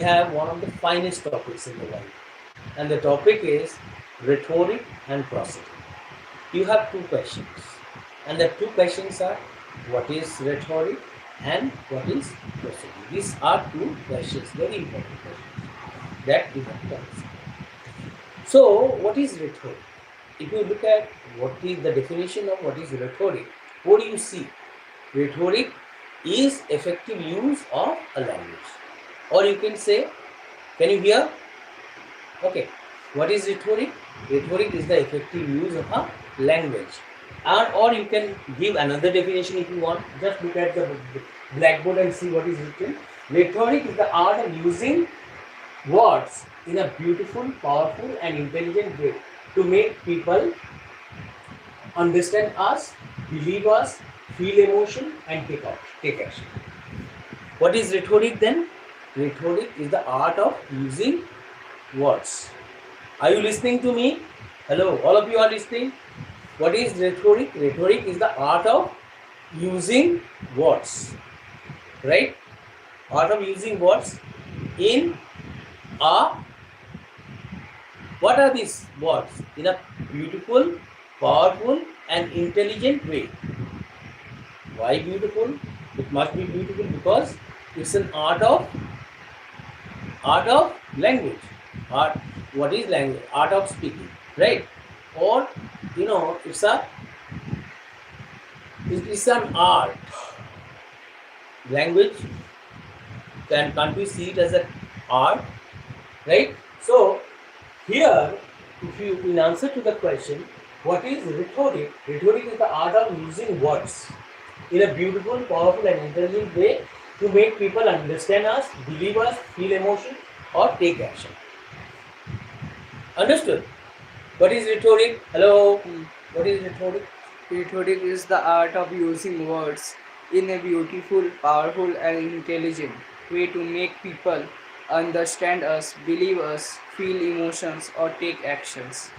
have one of the finest topics in the world, and the topic is rhetoric and prosody. You have two questions, and the two questions are what is rhetoric and what is prosody. These are two questions, very important questions that you have to answer. So, what is rhetoric? If you look at what is the definition of what is rhetoric, what do you see? Rhetoric is effective use of a language. Or you can say, can you hear? Okay. What is rhetoric? Rhetoric is the effective use of a language. Or you can give another definition if you want. Just look at the blackboard and see what is written. Rhetoric is the art of using words in a beautiful, powerful, and intelligent way to make people understand us, believe us, feel emotion, and take action. What is rhetoric then? Rhetoric is the art of using words. Are you listening to me? Hello, all of you are listening? What is rhetoric? Rhetoric is the art of using words, right? Art of using words in a, what are these words? In a beautiful, powerful, and intelligent way. Why beautiful? It must be beautiful because it's an art of language. Art. What is language? Art of speaking, right? Or it's an art. Language, can't we see it as an art, right? So here, if you in answer to the question, what is rhetoric? Rhetoric is the art of using words in a beautiful, powerful, and intelligent way to make people understand us, believe us, feel emotion, or take action. Understood? What is rhetoric? Hello? What is rhetoric? Rhetoric is the art of using words in a beautiful, powerful, and intelligent way to make people understand us, believe us, feel emotions, or take actions.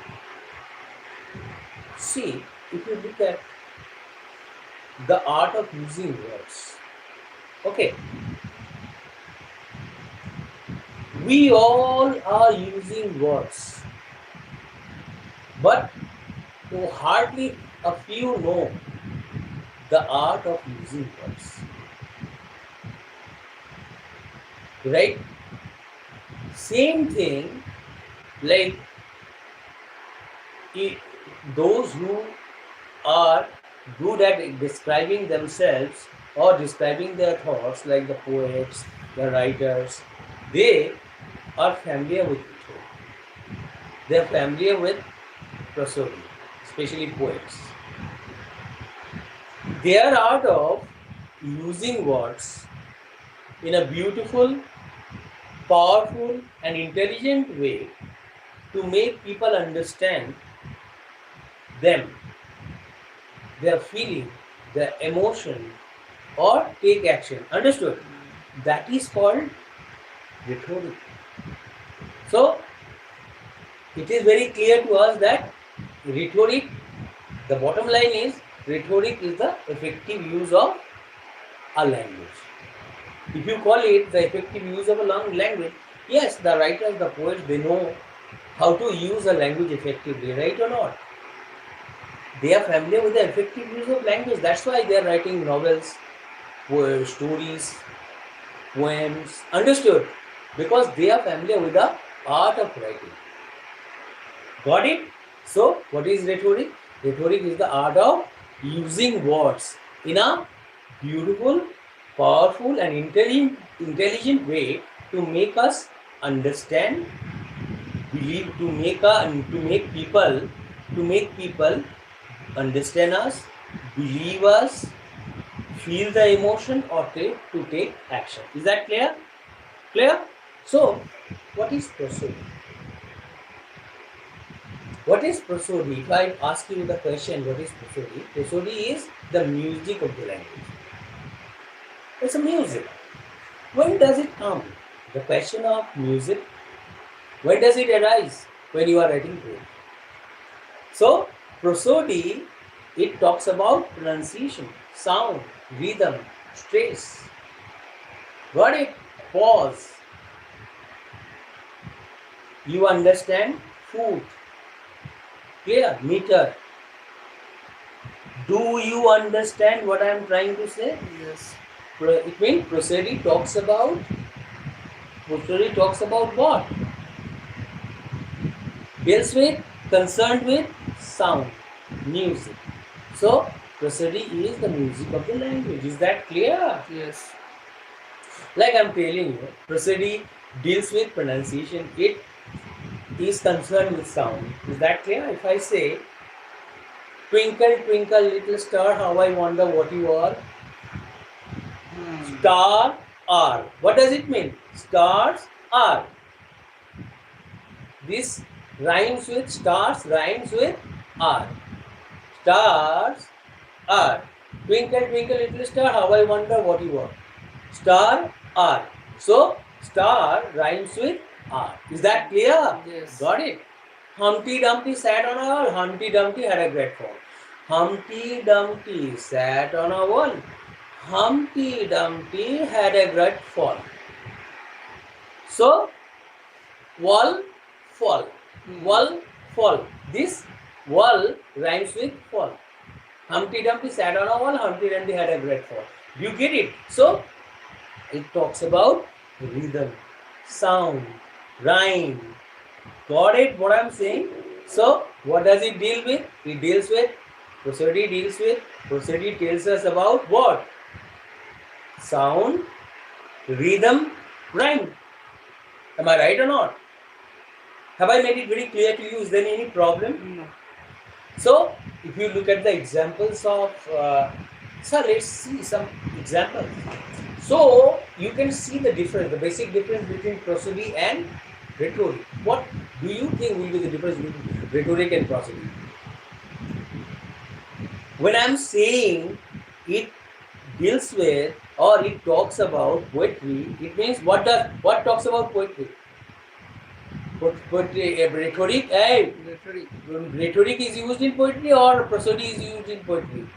See, if you look at the art of using words, okay, we all are using words, but hardly a few know the art of using words, right? Same thing, like those who are good at describing themselves or describing their thoughts, like the poets, the writers, they are familiar with it. They are familiar with prosody, especially poets. Their art of using words in a beautiful, powerful, and intelligent way to make people understand them, their feeling, their emotion, or take action. Understood? That is called rhetoric. So, it is very clear to us that rhetoric, the bottom line is, rhetoric is the effective use of a language. If you call it the effective use of a language, yes, the writers, the poets, they know how to use a language effectively, right or not? They are familiar with the effective use of language. That's why they are writing novels, stories, poems. Understood? Because they are familiar with the art of writing. Got it? So, what is rhetoric? Rhetoric is the art of using words in a beautiful, powerful, and intelligent way to make us understand, believe, to make people understand us, believe us, feel the emotion, or to take action. Is that clear? Clear? So, what is prosody? What is prosody? If I ask you the question, what is prosody? Prosody is the music of the language. It's a music. When does it come? The question of music. When does it arise? When you are writing poetry. So, prosody, it talks about pronunciation, sound, rhythm, stress. Got it? Pause. You understand foot. Clear? Meter. Do you understand what I am trying to say? Yes. It means prosody talks about what? Deals with, concerned with sound, music. So prosody is the music of the language. Is that clear? Yes. Like I'm telling you, prosody deals with pronunciation. It is concerned with sound. Is that clear? If I say, twinkle, twinkle, little star, how I wonder what you are. Star are. What does it mean? Stars are. This rhymes with stars, rhymes with are. Stars are. Twinkle, twinkle, little star, how I wonder what you are. Star are. So, star rhymes with are. Is that clear? Yes. Got it? Humpty Dumpty sat on a wall. Humpty Dumpty had a great fall. Humpty Dumpty sat on a wall. Humpty Dumpty had a great fall. So, wall, fall. Wall, fall. This wall rhymes with fall. Humpty Dumpty sat on a wall. Humpty Dumpty had a great fall. Do you get it? So, it talks about rhythm, sound, rhyme. Got it? What I'm saying? So, what does it deal with? It deals with, prosody tells us about what? Sound, rhythm, rhyme. Am I right or not? Have I made it very clear to you? Is there any problem? No. So, if you look at the examples of, let's see some examples. So, you can see the difference, the basic difference between prosody and rhetoric. What do you think will be the difference between rhetoric and prosody? When I'm saying it deals with or it talks about poetry, it means what talks about poetry? Poetry, rhetoric, rhetoric is used in poetry or prosody is used in poetry?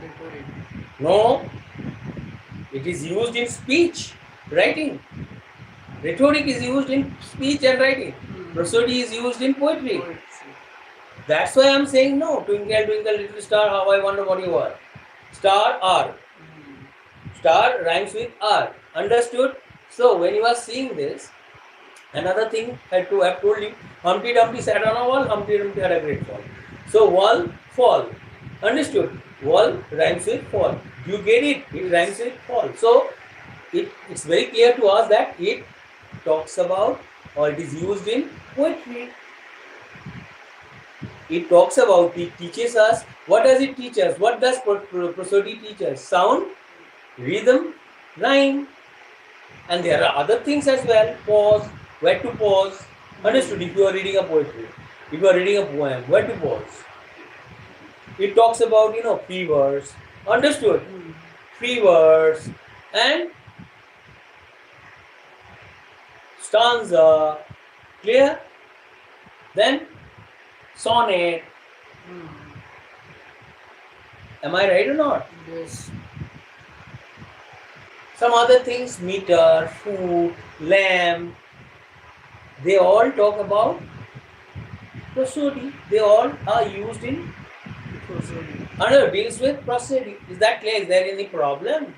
Rhetoric. No, it is used in speech, writing. Rhetoric is used in speech and writing. Prosody is used in poetry. That's why I'm saying no. Twinkle, twinkle, little star, how I wonder what you are. Star, are. Star rhymes with are. Understood? So when you are seeing this, another thing I have told you, Humpty Dumpty sat on a wall, Humpty Dumpty had a great fall. So wall, fall. Understood? Wall rhymes with fall. You get it? It rhymes with fall. So it's very clear to us that it talks about or it is used in poetry. It talks about, it teaches us. What does it teach us? What does prosody teach us? Sound, rhythm, rhyme. And there are other things as well. Pause, where to pause. Understood? If you are reading a poetry, if you are reading a poem, where to pause. It talks about, free verse. Understood? Free verse and stanza. Clear? Then sonnet. Am I right or not? Yes. Some other things, meter, foot, lamb, they all talk about prosody. They all are used in Prosody. and deals with prosody. Is that clear? Is there any problem?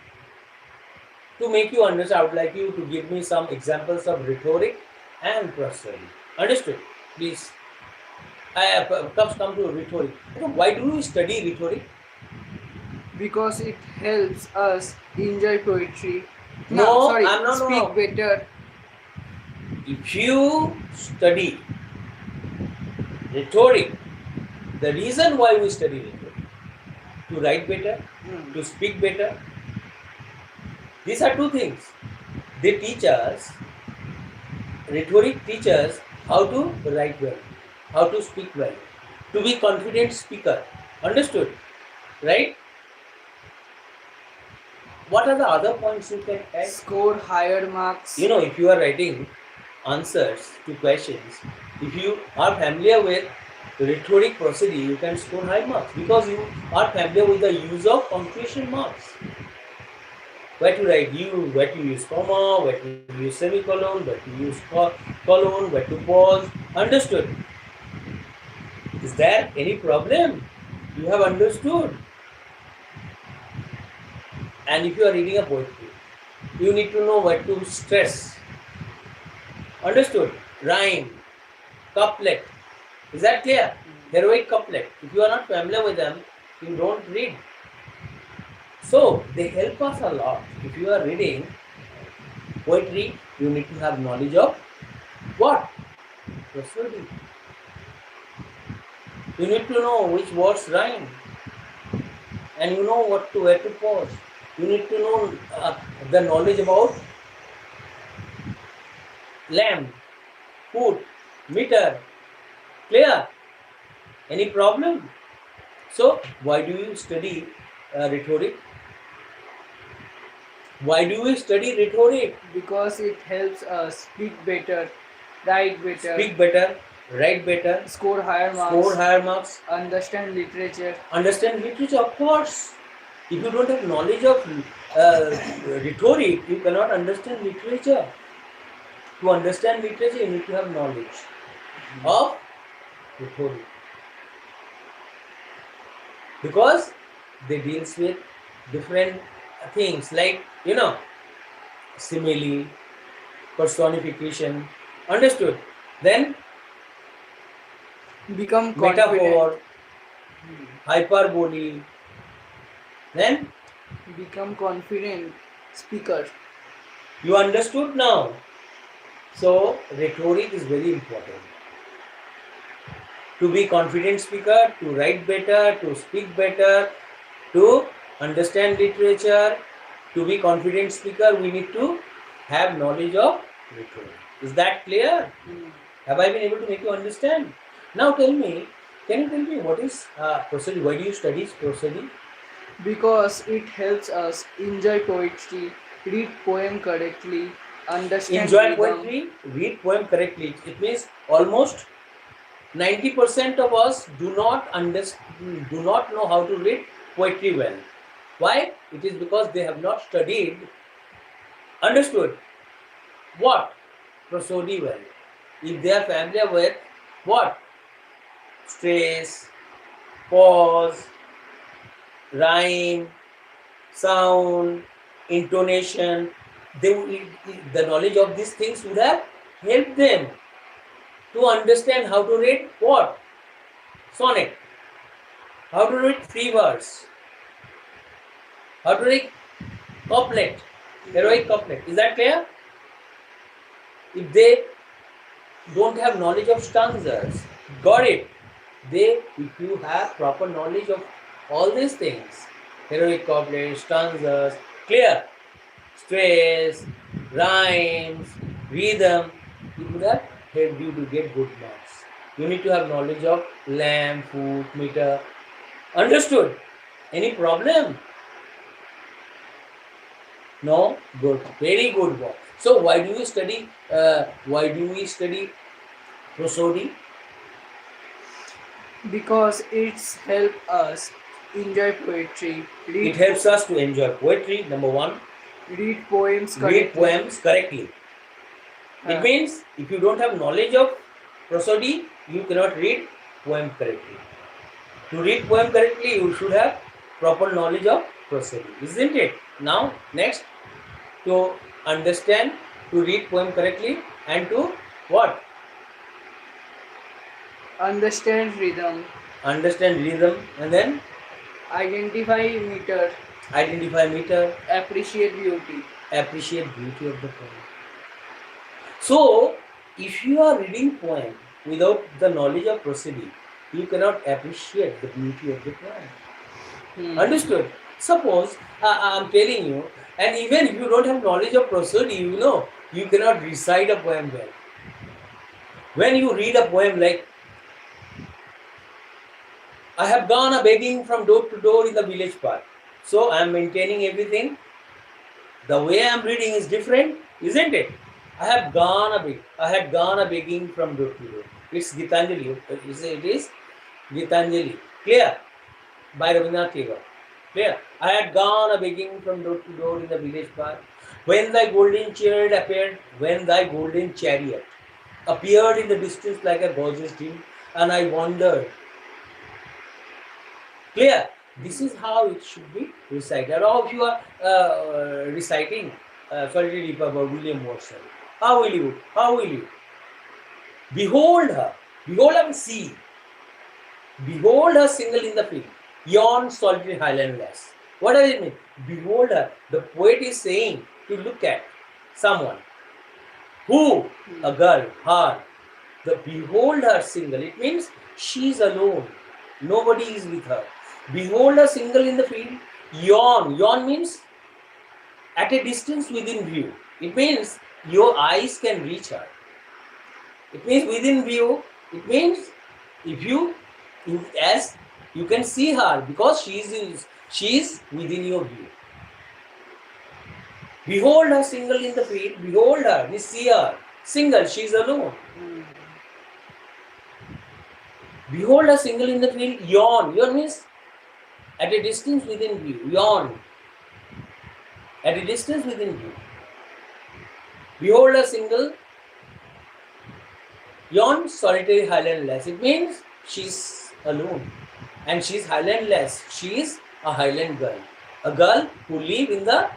To make you understand, I would like you to give me some examples of rhetoric and prosody. Understood? Please. I have come to rhetoric. Why do you study rhetoric? Because it helps us enjoy poetry. No, sorry, I'm not. speak better. If you study rhetoric, the reason why we study rhetoric, to write better, to speak better, these are two things. They teach us, rhetoric teaches how to write well, how to speak well, to be confident speaker. Understood? Right? What are the other points you can add? Score higher marks. If you are writing answers to questions, if you are familiar with rhetoric prosody, you can score high marks because you are familiar with the use of punctuation marks. Where to write where to use comma, where to use semicolon, where to use colon, where to pause. Understood? Is there any problem? You have understood. And if you are reading a poetry, you need to know where to stress. Understood? Rhyme, couplet. Is that clear? Heroic couplet. If you are not familiar with them, you don't read. So they help us a lot. If you are reading poetry, you need to have knowledge of what? Prosody. You need to know which words rhyme, and you know where to pause. You need to know the knowledge about lamb, foot, meter. Clear? Any problem? So why do you study rhetoric? Why do we study rhetoric? Because it helps us speak better, write better, Speak better, write better, score higher marks, score higher marks, understand literature. understand literature, of course. If you don't have knowledge of rhetoric, you cannot understand literature. To understand literature, you need to have knowledge of rhetoric. Because they deals with different things like, simile, personification. Understood? Then Become confident. metaphor, hyperbole. Then Become confident speaker. you understood now. So rhetoric is very important. To be confident speaker, to write better, to speak better, to understand literature, to be confident speaker, we need to have knowledge of rhetoric. Is that clear? Have I been able to make you understand? Now tell me, can you tell me what is prosody? Why do you study prosody? Because it helps us enjoy poetry, read poem correctly, understand Enjoy rhythm. poetry, read poem correctly. It means almost 90% of us do not know how to read poetry well. Why? It is because they have not understood what? Prosody well. If they are familiar with what? Stress, pause, rhyme, sound, intonation, the knowledge of these things would have helped them to understand how to read what? Sonnet. How to read free verse. How to read couplet. Heroic couplet. Is that clear? If they don't have knowledge of stanzas, got it? If you have proper knowledge of all these things, heroic couplet, stanzas, clear, stress, rhymes, rhythm, it would have helped you to get good marks. You need to have knowledge of lamb, foot, meter. Understood? Any problem? No? Good. Very good work. So why do we study prosody? Because it's help us enjoy poetry, It helps us to enjoy poetry, number one. read poems correctly. Read poems correctly. It means if you don't have knowledge of prosody, you cannot read poem correctly. To read poem correctly, you should have proper knowledge of prosody, isn't it? Now, next, to understand, to read poem correctly, and to what? Understand rhythm. Understand rhythm, and then Identify meter. identify meter, Appreciate beauty. appreciate beauty of the poem. So, if you are reading poem without the knowledge of prosody, you cannot appreciate the beauty of the poem. Understood? Suppose I'm telling you, and even if you don't have knowledge of prosody, you cannot recite a poem well. When you read a poem like, I have gone a begging from door to door in the village park. So I am maintaining everything. The way I am reading is different, isn't it? I had gone a begging from door to door. It's Gitanjali. It is Gitanjali. Clear? By Rabindranath Tagore. Clear? I had gone a begging from door to door in the village park. When thy golden chariot appeared, appeared in the distance like a gorgeous dream, and I wondered. Clear? This is how it should be recited. Or if you are reciting Solitary Reaper by William Watson, how will you? How will you? Behold her. Behold her and see. Behold her single in the field. Yon solitary highland lass. What does it mean? Behold her. The poet is saying to look at someone. Who? A girl. Her. The behold her single. It means she is alone. Nobody is with her. Behold her single in the field. Yon. Yon means at a distance within view. It means your eyes can reach her. It means within view. It means if you, as you can see her because she is within your view. Behold her single in the field. Behold her. We see her single. She is alone. Behold her single in the field. Yawn. Yawn means at a distance within view. Yawn. At a distance within view. Behold her single. Yon solitary highland lass. It means she's alone. And she's highland lass. She is a highland girl. A girl who live in the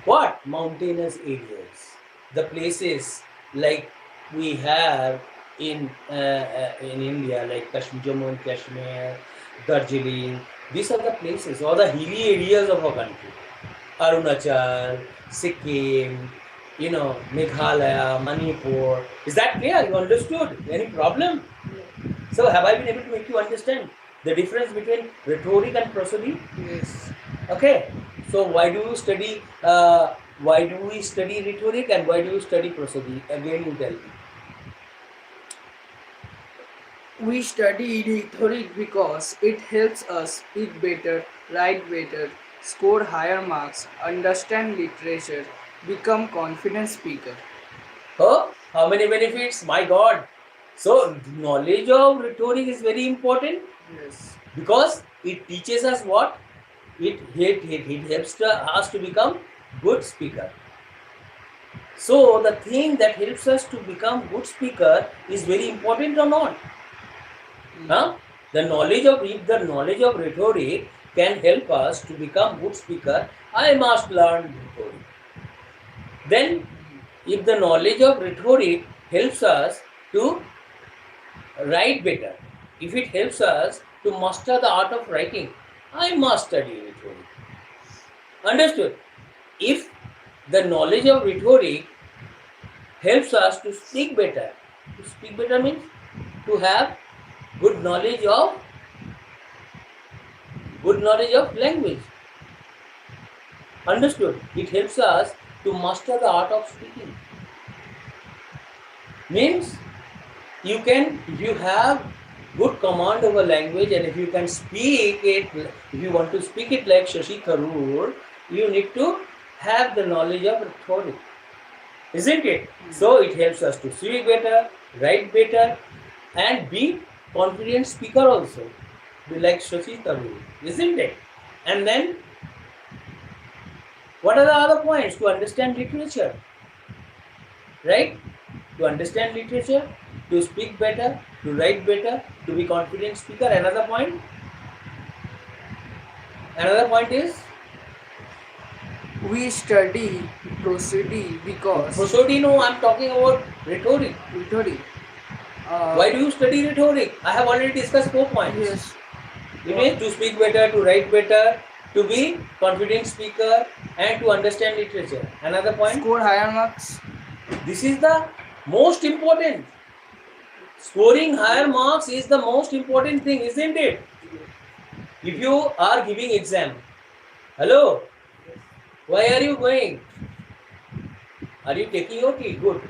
what? Mountainous areas. The places like we have in India, like Kashmir, Jammu and Kashmir, Darjeeling. These are the places or the hilly areas of our country. Arunachal, Sikkim, Meghalaya, Manipur. Is that clear? You understood? Any problem? So have I been able to make you understand the difference between rhetoric and prosody? Yes. Okay. So why do you study? Why do we study rhetoric and why do you study prosody? Again, you tell me. We study rhetoric because it helps us speak better, write better, score higher marks, understand literature, become confident speaker. Oh, how many benefits? My God. So knowledge of rhetoric is very important. Yes. Because it teaches us what? It helps us to become good speaker. So the thing that helps us to become good speaker is very important or not? Huh? The knowledge of rhetoric can help us to become good speaker. I must learn rhetoric. Then, if the knowledge of rhetoric helps us to write better, if it helps us to master the art of writing, I must study rhetoric. Understood? If the knowledge of rhetoric helps us to speak better means to have good knowledge of language. Understood? It helps us to master the art of speaking. Means you can, if you have good command over language and if you can speak it, if you want to speak it like Shashi Tharoor, you need to have the knowledge of rhetoric. Isn't it? So it helps us to speak better, write better, and be confident speaker also. Be like Shashi Tharoor. Isn't it? And then, what are the other points to understand literature? Right? To understand literature, to speak better, to write better, to be confident speaker. Another point is We study prosody because prosody. No, I'm talking about rhetoric. rhetoric. Why do you study rhetoric? I have already discussed 4 points. Yes. It means to speak better, to write better, to be confident speaker, and to understand literature. Another point. Score higher marks. This is the most important. Scoring higher marks is the most important thing, isn't it? If you are giving exam, hello, why are you going? Are you taking your tea? Good.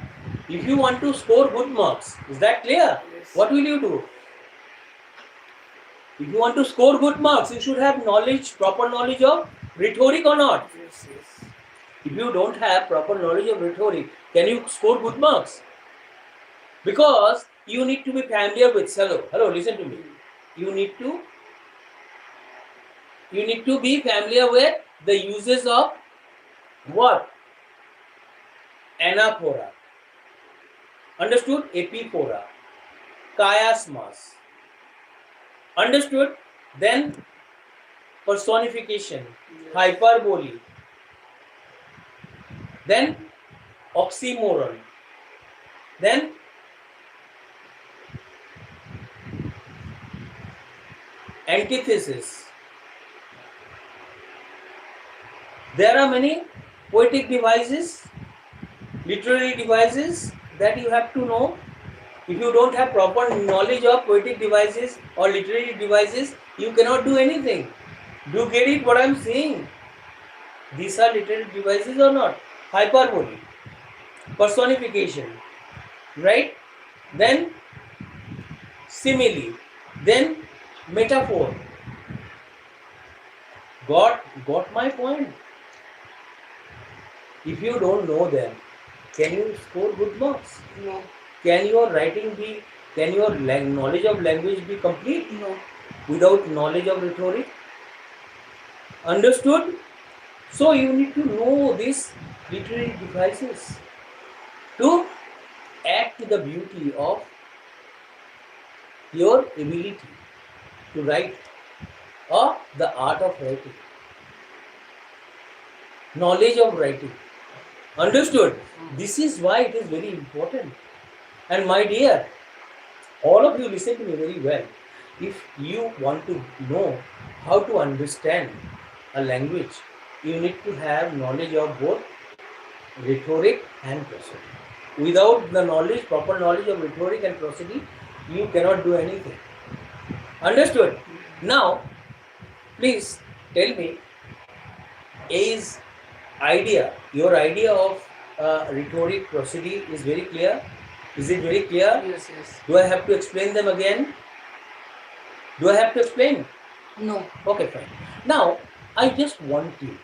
If you want to score good marks, is that clear? Yes. What will you do? If you want to score good marks, you should have knowledge, proper knowledge of rhetoric or not. Yes, yes. If you don't have proper knowledge of rhetoric, can you score good marks? Because you need to be familiar with, hello, listen to me. You need to be familiar with the uses of what? Anaphora. Understood? Epiphora, chiasmus. Understood? Then personification, Yes. hyperbole, then oxymoron, then antithesis. There are many poetic devices, literary devices that you have to know. If you don't have proper knowledge of poetic devices or literary devices, you cannot do anything. Do you get it what I am saying? These are literary devices or not? Hyperbole, personification, right? Then simile, then metaphor. Got my point? If you don't know them, can you score good marks? No. Can your writing be, can your knowledge of language be complete No. without knowledge of rhetoric? Understood? So you need to know these literary devices to add to the beauty of your ability to write or the art of writing. Knowledge of writing. Understood? This is why it is very important. And my dear, all of you listen to me very well. If you want to know how to understand a language, you need to have knowledge of both rhetoric and prosody. Without the knowledge, proper knowledge of rhetoric and prosody, you cannot do anything. Understood? Now, please tell me, is your idea of rhetoric, prosody is very clear? Is it very clear? Yes, yes. Do I have to explain them again? Do I have to explain? No. Okay, fine. Now, I just want you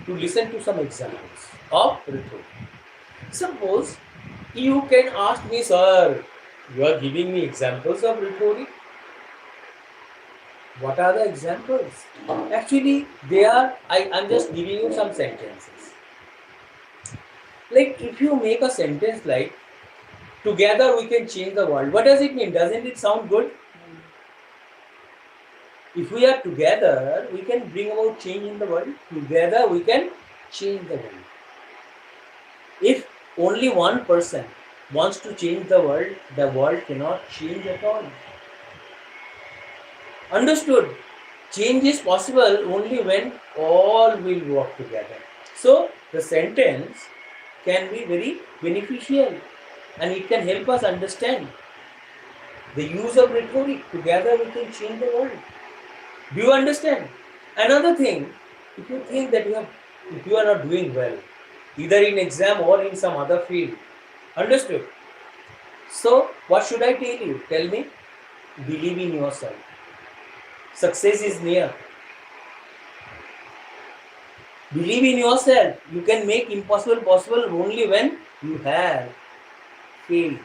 to listen to some examples of rhetoric. Suppose you can ask me, sir, you are giving me examples of rhetoric. What are the examples? Actually, I'm just giving you some sentences. Like if you make a sentence like, together we can change the world. What does it mean? Doesn't it sound good? If we are together, we can bring about change in the world. Together we can change the world. If only one person wants to change the world cannot change at all. Understood? Change is possible only when all will work together. So the sentence can be very beneficial and it can help us understand the use of rhetoric. Together we can change the world. Do you understand? Another thing, if you think that if you are not doing well, either in exam or in some other field, understood? So what should I tell you? Tell me, believe in yourself. Success is near. Believe in yourself. You can make impossible possible only when you have faith.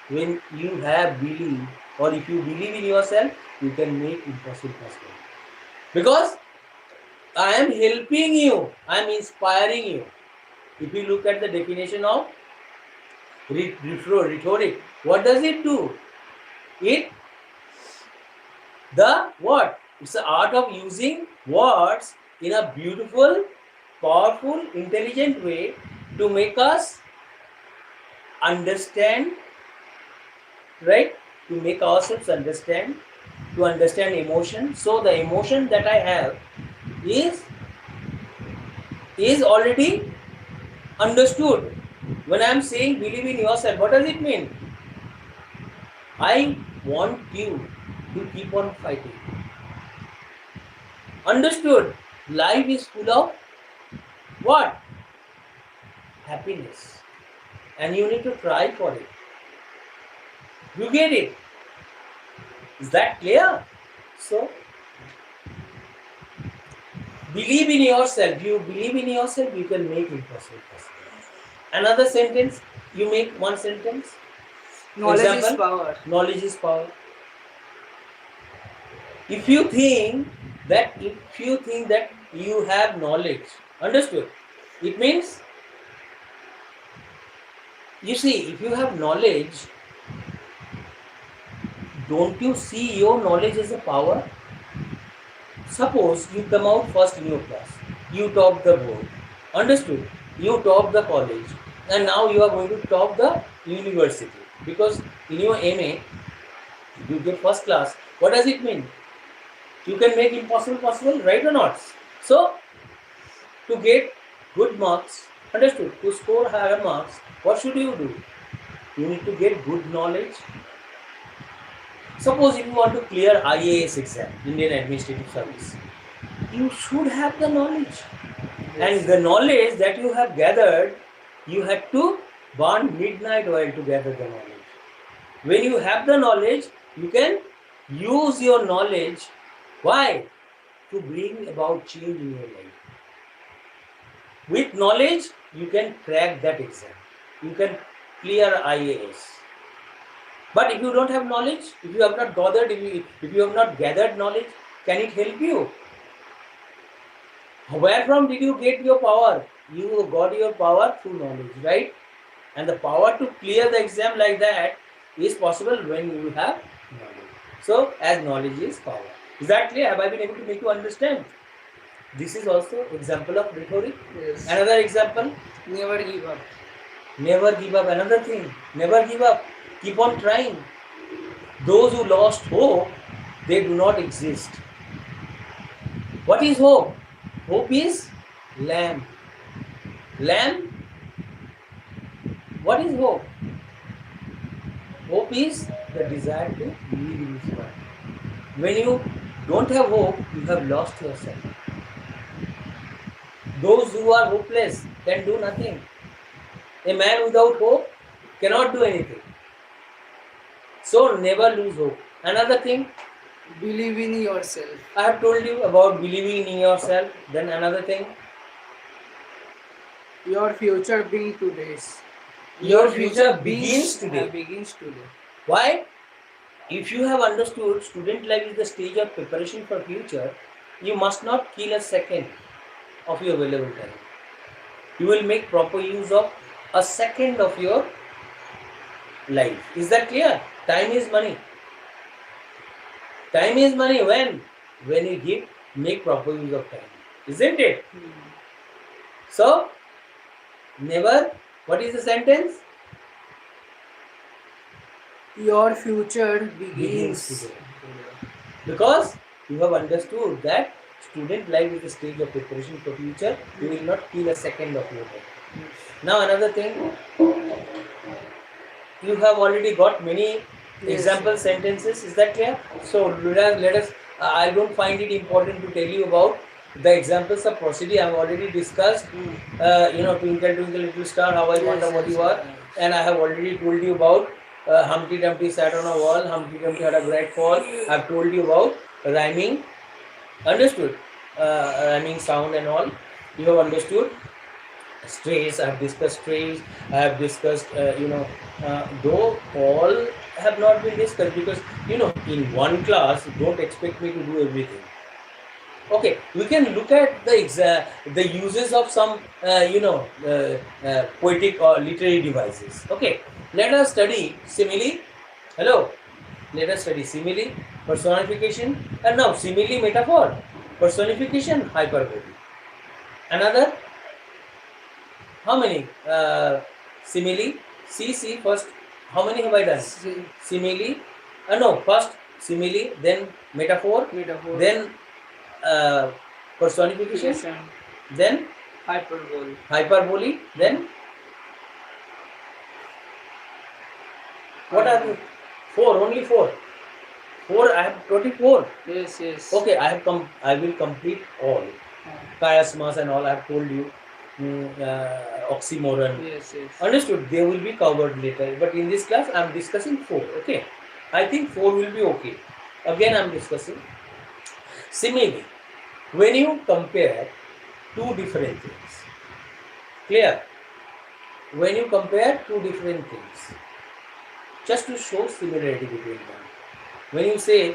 When you have belief, or if you believe in yourself, you can make impossible possible. Because I am helping you, I am inspiring you. If you look at the definition of rhetoric, what does it do? It's the art of using words in a beautiful, powerful, intelligent way to make us understand, right? To make ourselves understand, to understand emotion. So the emotion that I have is already understood. When I am saying believe in yourself, what does it mean? I want you to keep on fighting. Understood? Life is full of what? Happiness. And you need to try for it. You get it? Is that clear? So, believe in yourself. You believe in yourself, you can make impossible possible. Another sentence, you make one sentence. Knowledge is power. Knowledge is power. If you think that you have knowledge, understood? It means You see, if you have knowledge, don't you see your knowledge as a power? Suppose you come out first in your class, you top the board, understood? You top the college, and now you are going to top the university because in your MA you get first class. What does it mean? You can make impossible possible, right or not? So, to get good marks, understood? To score higher marks, what should you do? You need to get good knowledge. Suppose if you want to clear IAS exam, Indian Administrative Service, you should have the knowledge. And the knowledge that you have gathered, you had to burn midnight oil to gather the knowledge. When you have the knowledge, you can use your knowledge. Why? To bring about change in your life. With knowledge, you can crack that exam. You can clear IAS. But if you don't have knowledge, if you have not gathered, if you have not gathered knowledge, can it help you? Where from did you get your power? You got your power through knowledge, right? And the power to clear the exam like that is possible when you have knowledge. So, as knowledge is power. Is that clear? Have I been able to make you understand? This is also example of rhetoric. Yes. Another example, Never give up. never give up. Another thing, never give up. Keep on trying. Those who lost hope, they do not exist. What is hope? Hope is lamb. Lamb? What is hope? Hope is the desire to live in this world. When you don't have hope, you have lost yourself. Those who are hopeless can do nothing. A man without hope cannot do anything. So never lose hope. Another thing, Believe in yourself. I have told you about believing in yourself. Then another thing, Your future being today's. your future begins today. Begins today. Why? If you have understood student life is the stage of preparation for future, you must not kill a second of your available time. You will make proper use of a second of your life. Is that clear? Time is money. Time is money when? When you make proper use of time. Isn't it? So, never, what is the sentence? Your future Begins begins. today. Because you have understood that student life is the stage of preparation for future. You will not kill a second of your time. Now another thing, you have already got many example sentences. Is that clear? So let us. I don't find it important to tell you about the examples of prosody. I have already discussed. Twinkle twinkle little star, how I wonder what you are, and I have already told you about Humpty Dumpty sat on a wall. Humpty Dumpty had a great fall. I have told you about rhyming. Understood? Rhyming sound and all. You have understood. Strays, I have discussed strays. I have discussed, though all have not been discussed because, in one class, don't expect me to do everything. Okay, we can look at the uses of some, poetic or literary devices. Okay, let us study simile. Hello, let us study simile, personification, and now simile, metaphor, personification, hyperbole. Another, how many? Simile, see first. How many have I done? Simile, no, first simile, then metaphor, then personification, then hyperbole, then what are the four? Only four. I have 24. Yes. Okay, I will complete all. Chiasmus and all I have told you. Oxymoron. Yes. Understood? They will be covered later. But in this class, I am discussing 4. Okay. I think 4 will be okay. Again, I am discussing. Simile. When you compare two different things. Clear? When you compare two different things. Just to show similarity between them. When you say,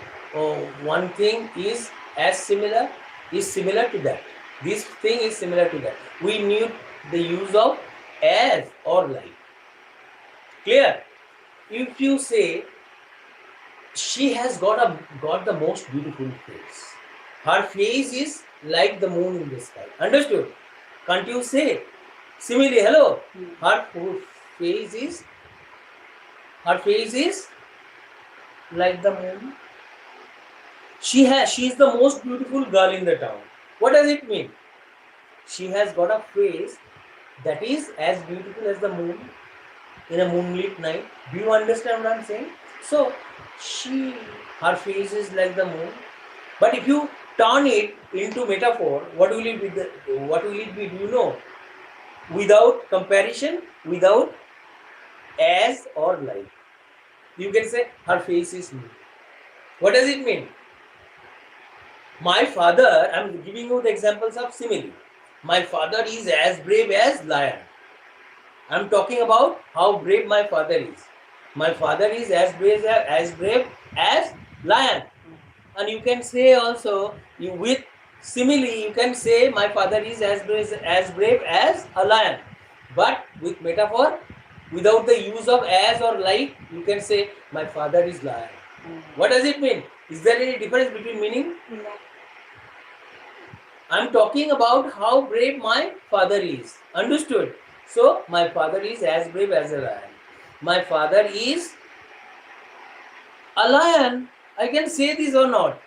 one thing is similar to that. This thing is similar to that. We need the use of as or like. Clear? If you say she has got the most beautiful face, her face is like the moon in the sky. Understood? Can't you say? Similarly, hello. Her face is her face is like the moon. She is the most beautiful girl in the town. What does it mean? She has got a face that is as beautiful as the moon in a moonlit night. Do you understand what I'm saying? So her face is like the moon. But if you turn it into metaphor, what will it be? What will it be? Do you know? Without comparison, without as or like. You can say her face is moon. What does it mean? My father, I'm giving you the examples of simile. My father is as brave as lion. I'm talking about how brave my father is. My father is as brave as lion. And you can say also, with simile, you can say my father is as brave as a lion. But with metaphor, without the use of as or like, you can say my father is lion. What does it mean? Is there any difference between meaning? No. I'm talking about how brave my father is. Understood? So, my father is as brave as a lion. My father is a lion. I can say this or not?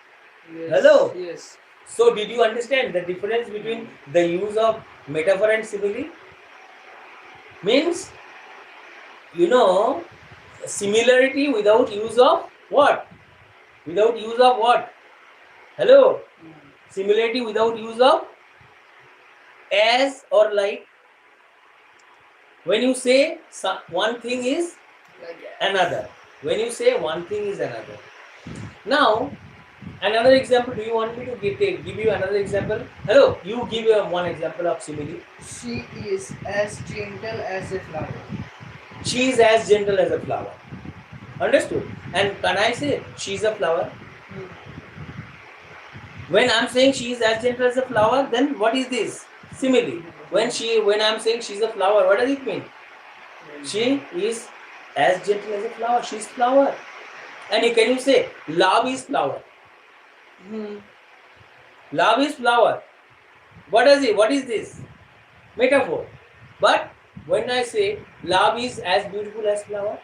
Yes. Hello? Yes. So, did you understand the difference between the use of metaphor and simile? Means, similarity without use of what? Without use of what? Hello? Similarity without use of as or like. When you say one thing is another. When you say one thing is another. Now, another example. Do you want me to give you another example? Hello, you give one example of simile. She is as gentle as a flower. She is as gentle as a flower. Understood? And can I say she is a flower? When I'm saying she is as gentle as a flower, then what is this? Simile. When I'm saying she's a flower, what does it mean? She is as gentle as a flower. She's flower. And can you say love is flower? Love is flower. What is this? Metaphor. But when I say love is as beautiful as flower,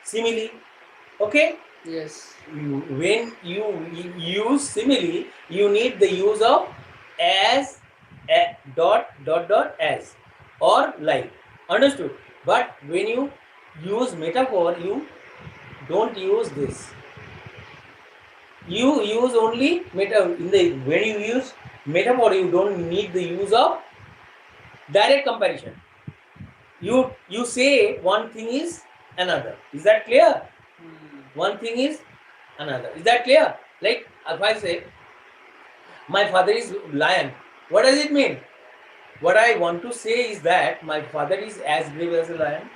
simile. Okay? Yes. When you use simile, you need the use of as, dot as or like. Understood? But when you use metaphor, you don't use this. You use only metaphor. When you use metaphor, you don't need the use of direct comparison. You say one thing is another. Is that clear? One thing is another. Is that clear? Like if I say my father is lion, what does it mean? What I want to say is that my father is as brave as a lion.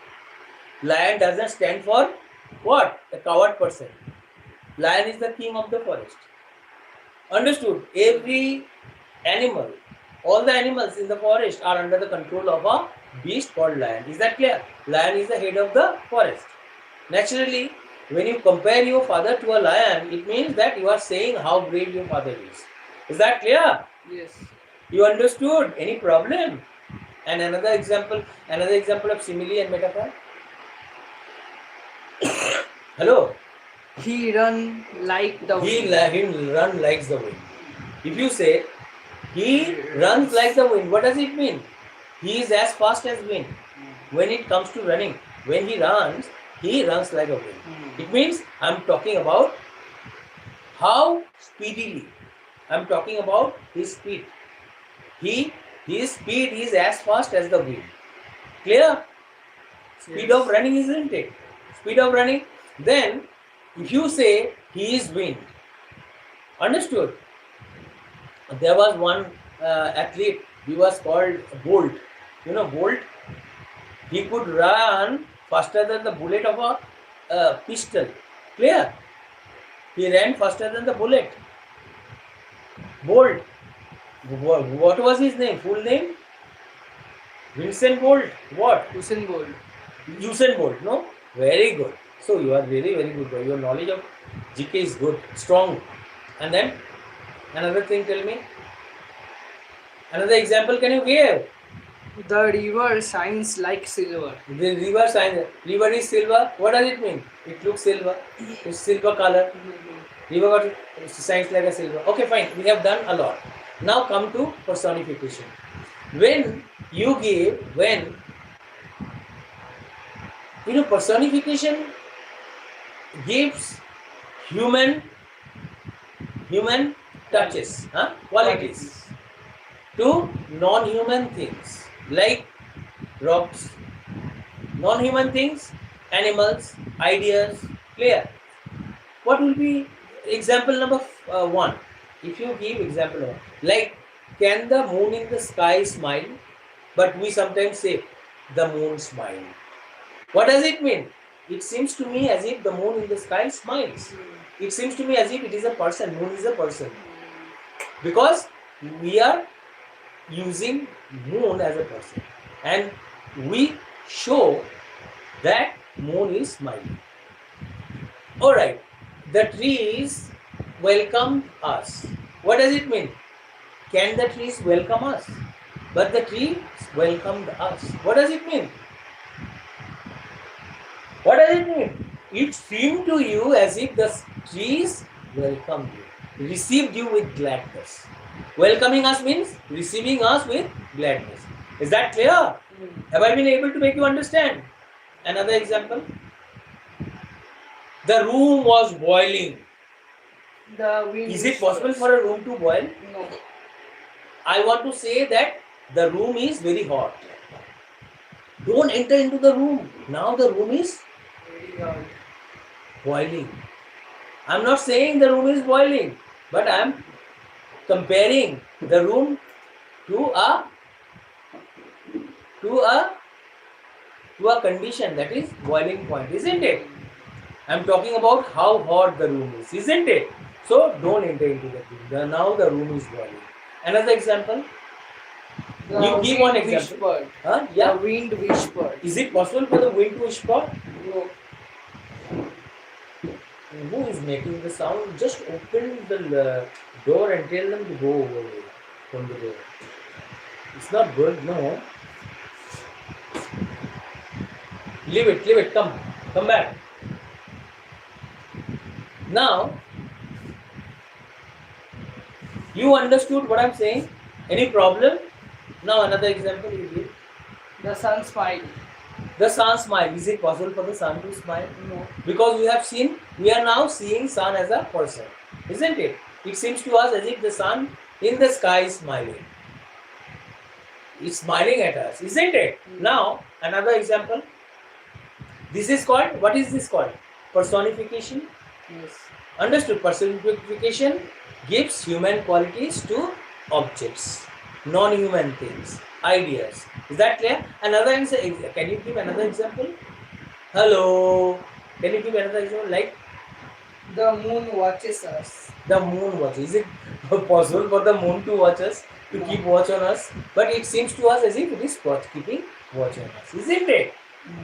Lion doesn't stand for what? A coward person. Lion is the king of the forest. Understood? Every animal, all the animals in the forest are under the control of a beast called lion. Is that clear? Lion is the head of the forest. Naturally, when you compare your father to a lion, it means that you are saying how brave your father is. Is that clear? Yes. You understood? Any problem? And another example of simile and metaphor. Hello? He run like the wind. He run like the wind. If you say he runs like the wind, what does it mean? He is as fast as wind. When it comes to running, when he runs like a wind. It means I'm talking about how speedily. I'm talking about his speed. His speed is as fast as the wind. Clear? Speed of running, isn't it? Speed of running. Then, if you say he is wind, understood? There was one athlete. He was called Bolt. You know Bolt. He could run faster than the bullet of a pistol. Clear? He ran faster than the bullet. Bolt. What was his name? Full name? Vincent Bolt. What? Usain Bolt. Usain Bolt, no? Very good. So you are really very good. Your knowledge of GK is good, strong. And then another thing, tell me. Another example can you give? The river shines like silver. The river sign. River is silver. What does it mean? It looks silver. It's silver color. River got shines like a silver. Okay, fine. We have done a lot. Now come to personification. When personification gives human touches, qualities to non-human things like rocks, non-human things, animals, ideas. Clear? What will be example number one? If you give example one, like, can the moon in the sky smile? But we sometimes say the moon smiled. What does it mean? It seems to me as if the moon in the sky smiles. It seems to me as if it is a person. Moon is a person. Because we are using moon as a person. And we show that moon is smiling. Alright. The trees welcome us. What does it mean? Can the trees welcome us? But the trees welcomed us. What does it mean? What does it mean? It seemed to you as if the trees welcomed you, received you with gladness. Welcoming us means receiving us with gladness. Is that clear? Have I been able to make you understand? Another example. The room was boiling. The wind Is it possible for a room to boil? No. I want to say that the room is very hot. Don't enter into the room. Now the room is Very hard. boiling. I'm not saying the room is boiling, but I'm comparing the room to a condition that is boiling point, isn't it? I'm talking about how hot the room is, isn't it? So don't enter into the room. Now the room is boiling. Another example. You give one example. Whispered. Yeah. The wind whispered. Is it possible for the wind to whisper? No. Who is making the sound? Just open the door and tell them to go away from the door. It's not good, no. Leave it, come back. Now, you understood what I'm saying? Any problem? Now another example you give. The sun smiled. The sun smile. Is it possible for the sun to smile? No. Because we are now seeing sun as a person, isn't it? It seems to us as if the sun in the sky is smiling. It's smiling at us, isn't it? Now, another example. This is called, what is this called? Personification. Yes. Understood? Personification gives human qualities to objects, non-human things, ideas. Is that clear? Another answer. Can you give another example? Hello. Can you give another example? Like, The moon watches us. the moon watches. Is it possible for the moon to watch us, to keep watch on us? But it seems to us as if it is keeping watch on us, isn't it?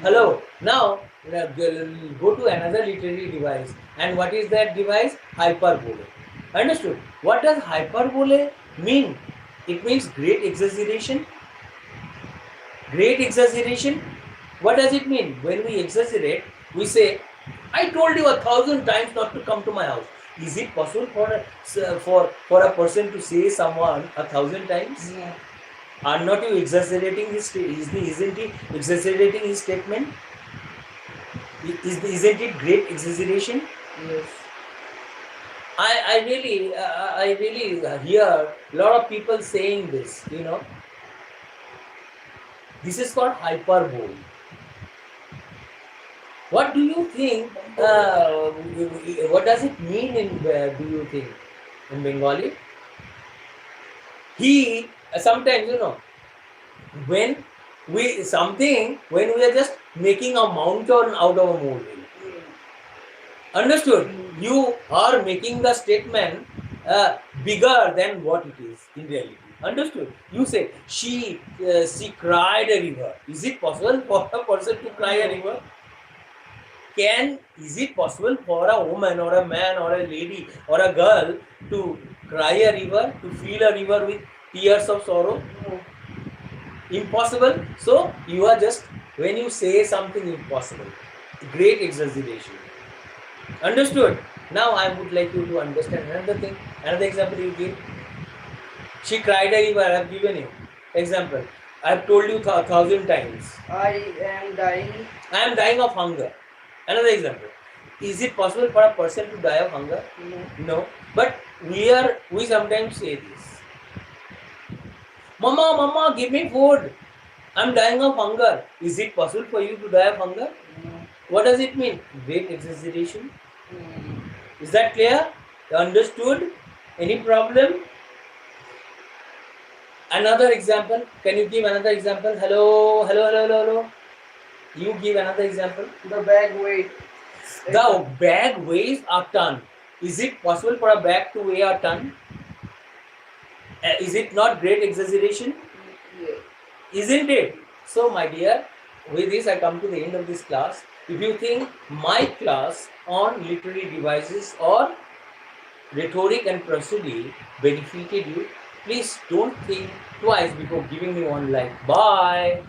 Hello. Now go to another literary device. And what is that device? Hyperbole. Understood? What does hyperbole mean? It means great exaggeration. Great exaggeration. What does it mean? When we exaggerate, we say, I told you 1,000 times not to come to my house. Is it possible for a person to say someone 1,000 times? No. Are not you exaggerating isn't he exaggerating his statement? Isn't it great exaggeration? Yes. I really hear a lot of people saying this, This is called hyperbole. What do you think? What does it mean do you think in Bengali? Sometimes, when we are just making a mountain out of a molehill. Understood? You are making the statement bigger than what it is in reality. Understood? You say she cried a river. Is it possible for a person to cry a river? Is it possible for a woman or a man or a lady or a girl to cry a river, to feel a river with tears of sorrow? No. Impossible. So you are just, when you say something impossible, great exaggeration. Understood? Now I would like you to understand another thing, another example you give. She cried a river. I have given you example. I have told you 1,000 times. I am dying. I am dying of hunger. Another example. Is it possible for a person to die of hunger? No. No. But we sometimes say this. Mama, give me food. I'm dying of hunger. Is it possible for you to die of hunger? No. What does it mean? Great exaggeration. Mm. Is that clear? Understood? Any problem? Another example. Can you give another example? Hello. You give another example. The bag weight. The bag weighs a ton. Is it possible for a bag to weigh a ton? Is it not great exaggeration? Yeah. Isn't it? So, my dear, with this I come to the end of this class. If you think my class on literary devices or rhetoric and prosody benefited you, please don't think twice before giving me one like. Bye.